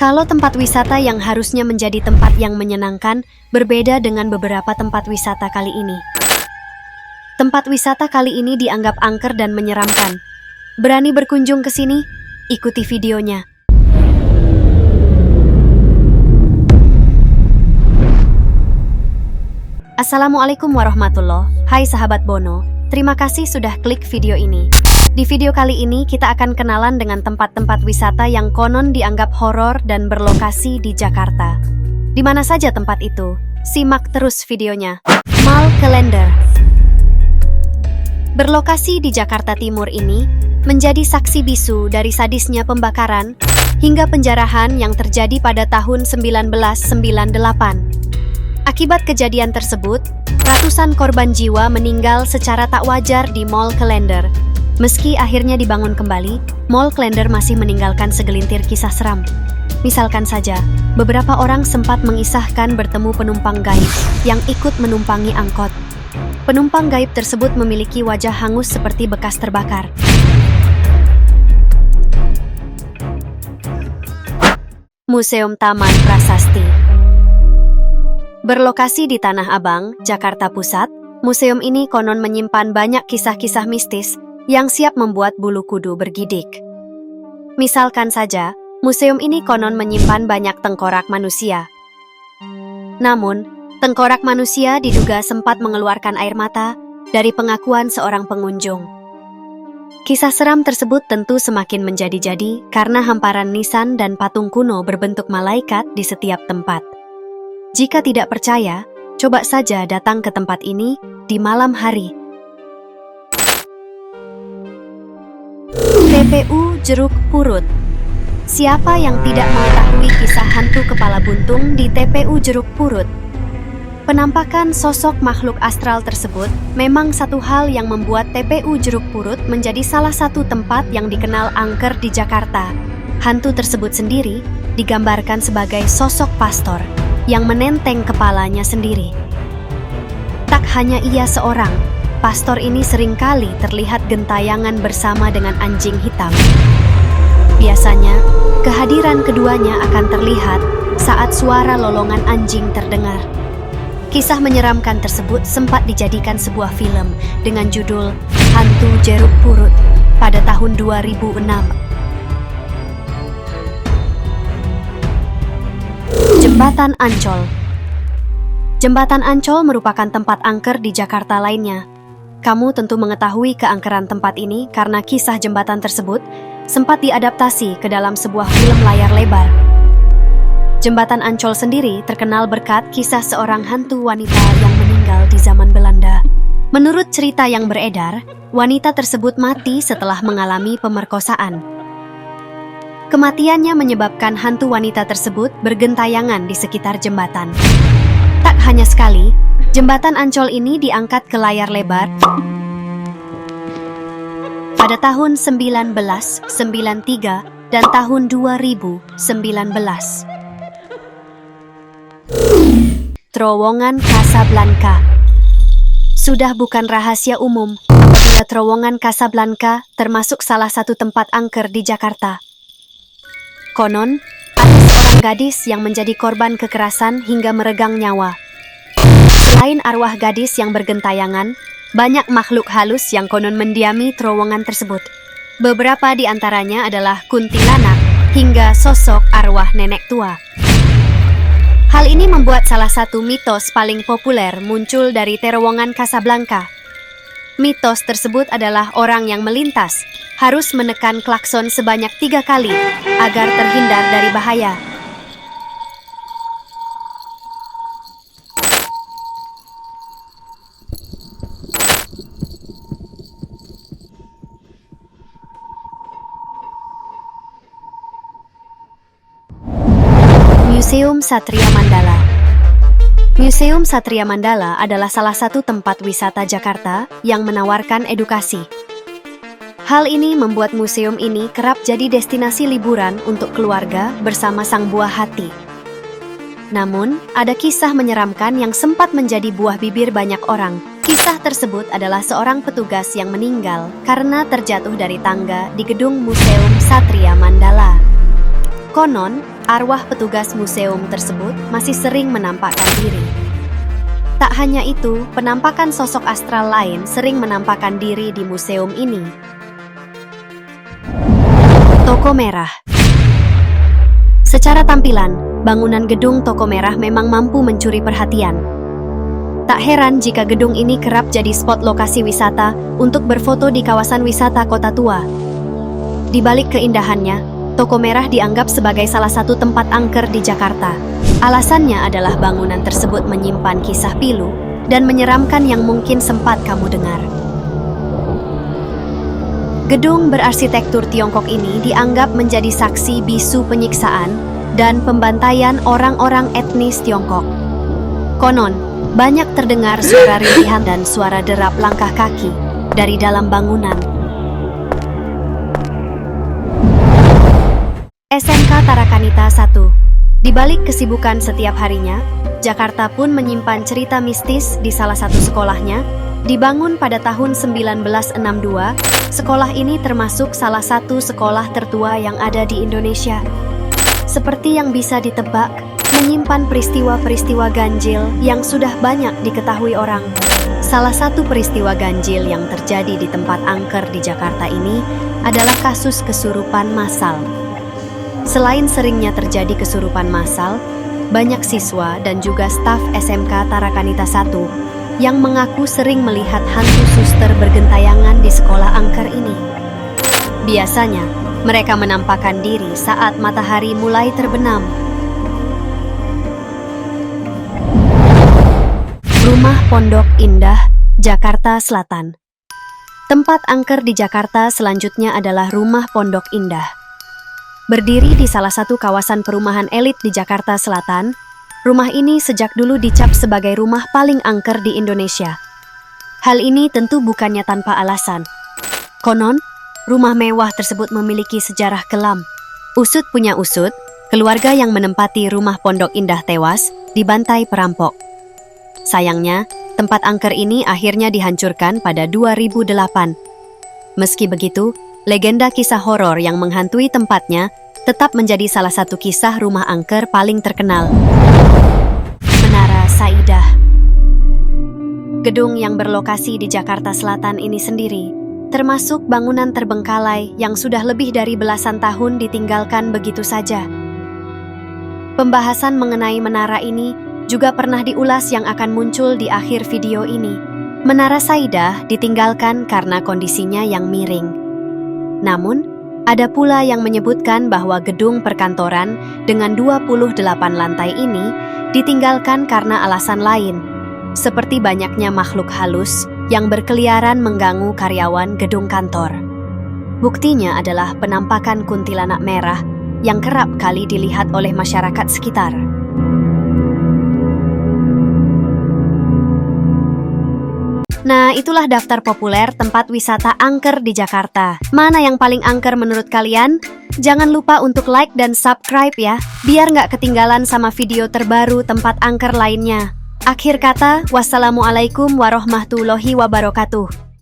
Kalau tempat wisata yang harusnya menjadi tempat yang menyenangkan, berbeda dengan beberapa tempat wisata kali ini. Tempat wisata kali ini dianggap angker dan menyeramkan. Berani berkunjung ke sini? Ikuti videonya. Assalamualaikum warahmatullahi. Hai sahabat Bono, terima kasih sudah klik video ini. Di video kali ini kita akan kenalan dengan tempat-tempat wisata yang konon dianggap horor dan berlokasi di Jakarta. Di mana saja tempat itu? Simak terus videonya. Mall Klender. Berlokasi di Jakarta Timur ini menjadi saksi bisu dari sadisnya pembakaran hingga penjarahan yang terjadi pada tahun 1998. Akibat kejadian tersebut, ratusan korban jiwa meninggal secara tak wajar di Mall Klender. Meski akhirnya dibangun kembali, Mall Klender masih meninggalkan segelintir kisah seram. Misalkan saja, beberapa orang sempat mengisahkan bertemu penumpang gaib yang ikut menumpangi angkot. Penumpang gaib tersebut memiliki wajah hangus seperti bekas terbakar. Museum Taman Prasasti. Berlokasi di Tanah Abang, Jakarta Pusat, museum ini konon menyimpan banyak kisah-kisah mistis yang siap membuat bulu kudu bergidik. Misalkan saja, museum ini konon menyimpan banyak tengkorak manusia. Namun, tengkorak manusia diduga sempat mengeluarkan air mata dari pengakuan seorang pengunjung. Kisah seram tersebut tentu semakin menjadi-jadi karena hamparan nisan dan patung kuno berbentuk malaikat di setiap tempat. Jika tidak percaya, coba saja datang ke tempat ini di malam hari. TPU Jeruk Purut. Siapa yang tidak mengetahui kisah hantu kepala buntung di TPU Jeruk Purut? Penampakan sosok makhluk astral tersebut memang satu hal yang membuat TPU Jeruk Purut menjadi salah satu tempat yang dikenal angker di Jakarta. Hantu tersebut sendiri digambarkan sebagai sosok pastor yang menenteng kepalanya sendiri. Tak hanya ia seorang, pastor ini seringkali terlihat gentayangan bersama dengan anjing hitam. Biasanya, kehadiran keduanya akan terlihat saat suara lolongan anjing terdengar. Kisah menyeramkan tersebut sempat dijadikan sebuah film dengan judul Hantu Jeruk Purut pada tahun 2006. Jembatan Ancol. Jembatan Ancol merupakan tempat angker di Jakarta lainnya. Kamu tentu mengetahui keangkeran tempat ini karena kisah jembatan tersebut sempat diadaptasi ke dalam sebuah film layar lebar. Jembatan Ancol sendiri terkenal berkat kisah seorang hantu wanita yang meninggal di zaman Belanda. Menurut cerita yang beredar, wanita tersebut mati setelah mengalami pemerkosaan. Kematiannya menyebabkan hantu wanita tersebut bergentayangan di sekitar jembatan. Tak hanya sekali, jembatan Ancol ini diangkat ke layar lebar pada tahun 1993 dan tahun 2019. Terowongan Casablanca. Sudah bukan rahasia umum apabila terowongan Casablanca termasuk salah satu tempat angker di Jakarta. Konon, ada seorang gadis yang menjadi korban kekerasan hingga meregang nyawa. Selain arwah gadis yang bergentayangan, banyak makhluk halus yang konon mendiami terowongan tersebut. Beberapa di antaranya adalah kuntilanak hingga sosok arwah nenek tua. Hal ini membuat salah satu mitos paling populer muncul dari terowongan Casablanca. Mitos tersebut adalah orang yang melintas harus menekan klakson sebanyak 3 kali agar terhindar dari bahaya. Museum Satria Mandala. Museum Satria Mandala adalah salah satu tempat wisata Jakarta yang menawarkan edukasi. Hal ini membuat museum ini kerap jadi destinasi liburan untuk keluarga bersama sang buah hati. Namun, ada kisah menyeramkan yang sempat menjadi buah bibir banyak orang. Kisah tersebut adalah seorang petugas yang meninggal karena terjatuh dari tangga di gedung Museum Satria Mandala. Konon, arwah petugas museum tersebut masih sering menampakkan diri. Tak hanya itu, penampakan sosok astral lain sering menampakkan diri di museum ini. Toko Merah. Secara tampilan, bangunan gedung Toko Merah memang mampu mencuri perhatian. Tak heran jika gedung ini kerap jadi spot lokasi wisata untuk berfoto di kawasan wisata kota tua. Di balik keindahannya, Toko Merah dianggap sebagai salah satu tempat angker di Jakarta. Alasannya adalah bangunan tersebut menyimpan kisah pilu dan menyeramkan yang mungkin sempat kamu dengar. Gedung berarsitektur Tiongkok ini dianggap menjadi saksi bisu penyiksaan dan pembantaian orang-orang etnis Tiongkok. Konon, banyak terdengar suara rintihan dan suara derap langkah kaki dari dalam bangunan. SMK Tarakanita 1. Di balik kesibukan setiap harinya, Jakarta pun menyimpan cerita mistis di salah satu sekolahnya. Dibangun pada tahun 1962, sekolah ini termasuk salah satu sekolah tertua yang ada di Indonesia. Seperti yang bisa ditebak, menyimpan peristiwa-peristiwa ganjil yang sudah banyak diketahui orang. Salah satu peristiwa ganjil yang terjadi di tempat angker di Jakarta ini adalah kasus kesurupan massal. Selain seringnya terjadi kesurupan massal, banyak siswa dan juga staf SMK Tarakanita 1 yang mengaku sering melihat hantu suster bergentayangan di sekolah angker ini. Biasanya, mereka menampakkan diri saat matahari mulai terbenam. Rumah Pondok Indah, Jakarta Selatan. Tempat angker di Jakarta selanjutnya adalah Rumah Pondok Indah. Berdiri di salah satu kawasan perumahan elit di Jakarta Selatan, rumah ini sejak dulu dicap sebagai rumah paling angker di Indonesia. Hal ini tentu bukannya tanpa alasan. Konon, rumah mewah tersebut memiliki sejarah kelam. Usut punya usut, keluarga yang menempati Rumah Pondok Indah tewas dibantai perampok. Sayangnya, tempat angker ini akhirnya dihancurkan pada 2008. Meski begitu, legenda kisah horor yang menghantui tempatnya tetap menjadi salah satu kisah rumah angker paling terkenal. Menara Saidah. Gedung yang berlokasi di Jakarta Selatan ini sendiri termasuk bangunan terbengkalai yang sudah lebih dari belasan tahun ditinggalkan begitu saja. Pembahasan mengenai menara ini juga pernah diulas yang akan muncul di akhir video ini. Menara Saidah ditinggalkan karena kondisinya yang miring. Namun, ada pula yang menyebutkan bahwa gedung perkantoran dengan 28 lantai ini ditinggalkan karena alasan lain, seperti banyaknya makhluk halus yang berkeliaran mengganggu karyawan gedung kantor. Buktinya adalah penampakan kuntilanak merah yang kerap kali dilihat oleh masyarakat sekitar. Nah, itulah daftar populer tempat wisata angker di Jakarta. Mana yang paling angker menurut kalian? Jangan lupa untuk like dan subscribe ya, biar nggak ketinggalan sama video terbaru tempat angker lainnya. Akhir kata, wassalamualaikum warahmatullahi wabarakatuh.